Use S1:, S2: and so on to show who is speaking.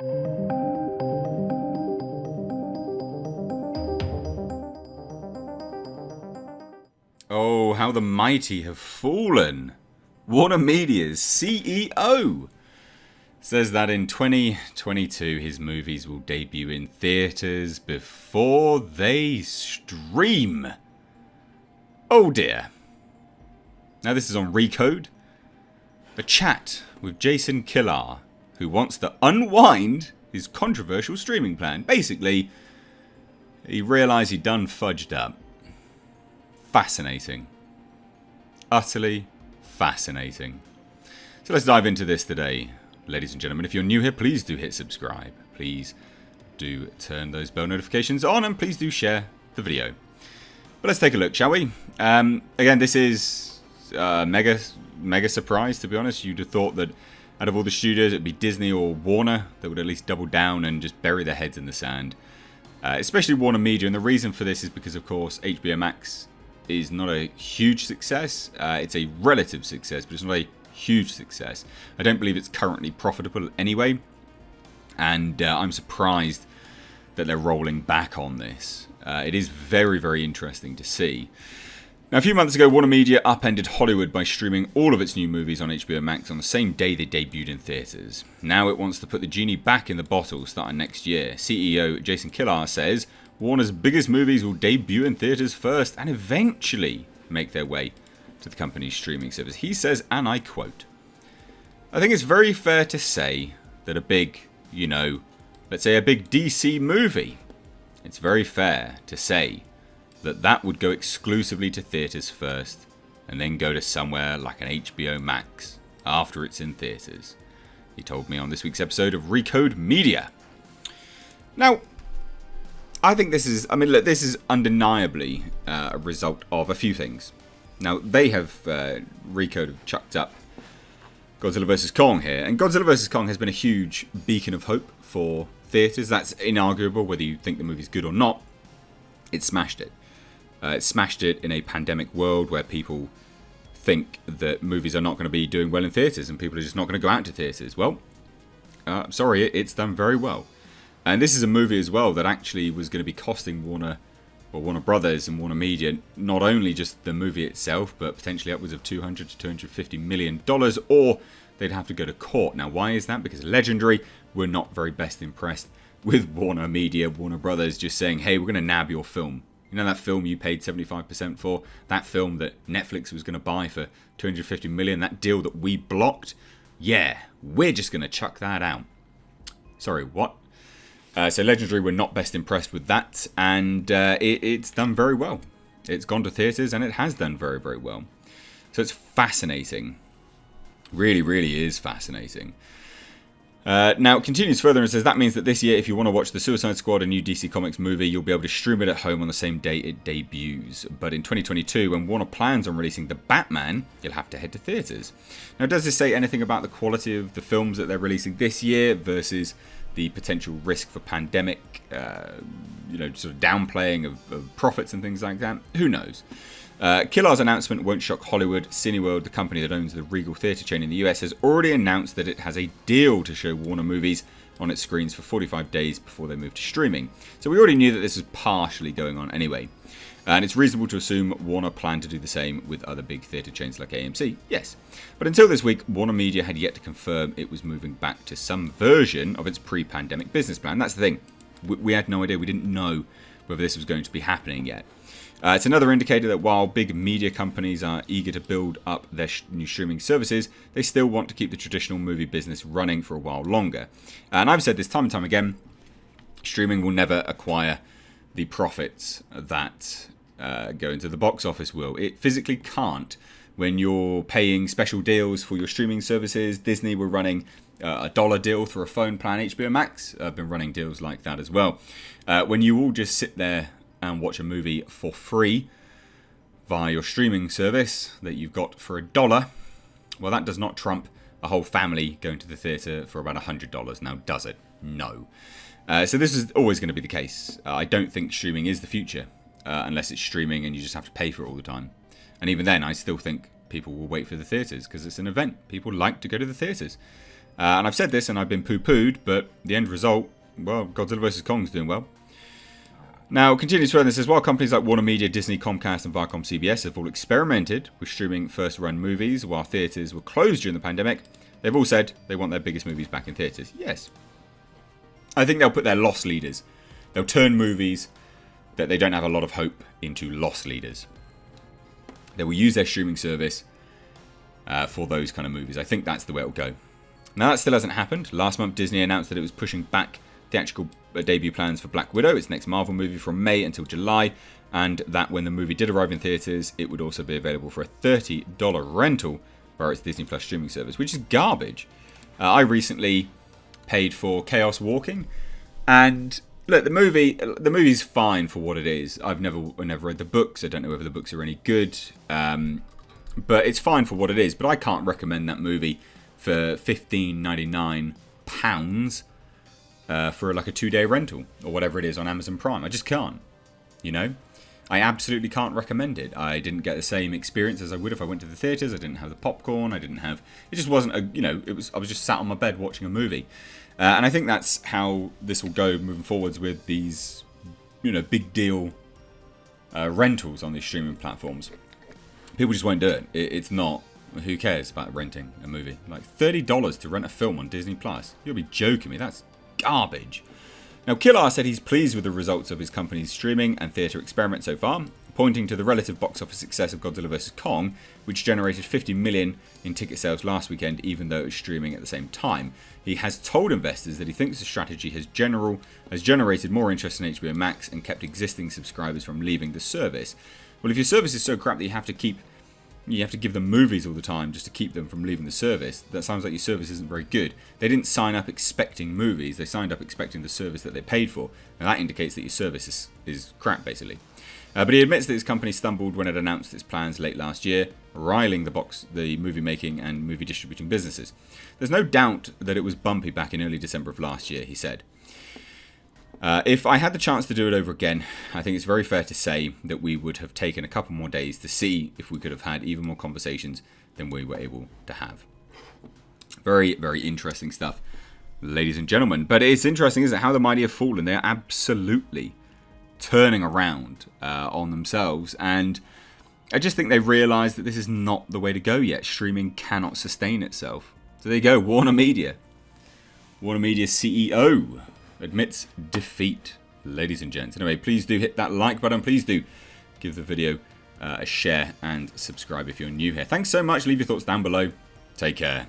S1: Oh, how the mighty have fallen. WarnerMedia's CEO says that in 2022 his movies will debut in theatres before they stream. Oh dear. Now this is on Recode. A chat with Jason Kilar, who wants to unwind his controversial streaming plan. Basically, he realised he'd done fudged up. Fascinating. Utterly fascinating. So let's dive into this today, ladies and gentlemen. If you're new here, please do hit subscribe. Please do turn those bell notifications on, and please do share the video. But let's take a look, shall we? Again, this is a mega surprise, to be honest. You'd have thought that out of all the studios, it'd be Disney or Warner that would at least double down and just bury their heads in the sand. Especially WarnerMedia, and the reason for this is because, of course, HBO Max is not a huge success. It's a relative success, but it's not a huge success. I don't believe it's currently profitable anyway, and I'm surprised that they're rolling back on this. It is very, very interesting to see. Now, a few months ago, WarnerMedia upended Hollywood by streaming all of its new movies on HBO Max on the same day they debuted in theatres. Now it wants to put the genie back in the bottle starting next year. CEO Jason Kilar says Warner's biggest movies will debut in theatres first and eventually make their way to the company's streaming service. He says, and I quote, "I think it's very fair to say that a big, let's say a big DC movie, it's very fair to say that would go exclusively to theatres first and then go to somewhere like an HBO Max after it's in theatres," he told me on this week's episode of Recode Media. Now, I think this is undeniably a result of a few things. Now, they have, Recode have chucked up Godzilla vs. Kong here, and Godzilla vs. Kong has been a huge beacon of hope for theatres. That's inarguable, whether you think the movie's good or not. It smashed it. It smashed it in a pandemic world where people think that movies are not going to be doing well in theatres and people are just not going to go out to theatres. Well, sorry, it's done very well. And this is a movie as well that actually was going to be costing Warner Brothers and WarnerMedia not only just the movie itself, but potentially upwards of $200 to $250 million, or they'd have to go to court. Now, why is that? Because Legendary were not very best impressed with WarnerMedia, Warner Brothers, just saying, hey, we're going to nab your film. You know that film you paid 75% for? That film that Netflix was going to buy for $250 million? That deal that we blocked? Yeah, we're just going to chuck that out. Sorry, what? So Legendary were not best impressed with that, and it's done very well. It's gone to theatres, and it has done very, very well. So it's fascinating. Really, really is fascinating. Now, it continues further and says that means that this year, if you want to watch the Suicide Squad, a new DC Comics movie, you'll be able to stream it at home on the same day it debuts. But in 2022, when Warner plans on releasing The Batman, you'll have to head to theatres. Now, does this say anything about the quality of the films that they're releasing this year versus the potential risk for pandemic, sort of downplaying of profits and things like that? Who knows? Kilar's announcement won't shock Hollywood. Cineworld, the company that owns the Regal theatre chain in the US, has already announced that it has a deal to show Warner movies on its screens for 45 days before they move to streaming. So we already knew that this was partially going on anyway. And it's reasonable to assume Warner planned to do the same with other big theatre chains like AMC. Yes. But until this week, WarnerMedia had yet to confirm it was moving back to some version of its pre-pandemic business plan. That's the thing. We had no idea. We didn't know whether this was going to be happening yet. It's another indicator that while big media companies are eager to build up their new streaming services, they still want to keep the traditional movie business running for a while longer. And I've said this time and time again, streaming will never acquire the profits that go into the box office will. It physically can't. When you're paying special deals for your streaming services, Disney were running a $1 deal through a phone plan. HBO Max have been running deals like that as well. When you all just sit there and watch a movie for free via your streaming service that you've got for $1, well, that does not trump a whole family going to the theatre for about $100. Now, does it? No. So this is always going to be the case. I don't think streaming is the future, unless it's streaming and you just have to pay for it all the time. And even then, I still think people will wait for the theatres because it's an event. People like to go to the theatres. And I've said this and I've been poo-pooed, but the end result, well, Godzilla vs. Kong's doing well. Now, continues further, it says, while companies like WarnerMedia, Disney, Comcast and Viacom CBS have all experimented with streaming first-run movies while theatres were closed during the pandemic, they've all said they want their biggest movies back in theatres. Yes. I think they'll put their loss leaders. They'll turn movies that they don't have a lot of hope into loss leaders. They will use their streaming service for those kind of movies. I think that's the way it'll go. Now, that still hasn't happened. Last month, Disney announced that it was pushing back theatrical debut plans for Black Widow, its next Marvel movie, from May until July, and that when the movie did arrive in theatres, it would also be available for a $30 rental via its Disney Plus streaming service, which is garbage. I recently paid for Chaos Walking, and look, the movie's fine for what it is. I've never read the books. I don't know whether the books are any good, but it's fine for what it is. But I can't recommend that movie for £15.99 for like a 2-day rental or whatever it is on Amazon Prime. I just can't. You know, I absolutely can't recommend it. I didn't get the same experience as I would if I went to the theatres. I didn't have the popcorn. It just wasn't I was just sat on my bed watching a movie. And I think that's how this will go moving forwards with these, big deal rentals on these streaming platforms. People just won't do it. It's not. Who cares about renting a movie? Like $30 to rent a film on Disney Plus. You'll be joking me. That's garbage. Now, Kilar said he's pleased with the results of his company's streaming and theatre experiment so far, pointing to the relative box office success of Godzilla vs. Kong, which generated $50 million in ticket sales last weekend, even though it was streaming at the same time. He has told investors that he thinks the strategy has generated more interest in HBO Max and kept existing subscribers from leaving the service. Well, if your service is so crap that you have to give them movies all the time just to keep them from leaving the service, that sounds like your service isn't very good. They didn't sign up expecting movies, they signed up expecting the service that they paid for, and that indicates that your service is crap, basically. But he admits that his company stumbled when it announced its plans late last year, riling the movie making and movie distributing businesses. There's no doubt that it was bumpy back in early December of last year, he said. If I had the chance to do it over again, I think it's very fair to say that we would have taken a couple more days to see if we could have had even more conversations than we were able to have. Very, very interesting stuff, ladies and gentlemen. But it's interesting, isn't it, how the mighty have fallen. They're absolutely turning around on themselves. And I just think they've realised that this is not the way to go yet. Streaming cannot sustain itself. So there you go, WarnerMedia. WarnerMedia CEO admits defeat, ladies and gents. Anyway, please do hit that like button. Please do give the video a share and subscribe if you're new here. Thanks so much. Leave your thoughts down below. Take care.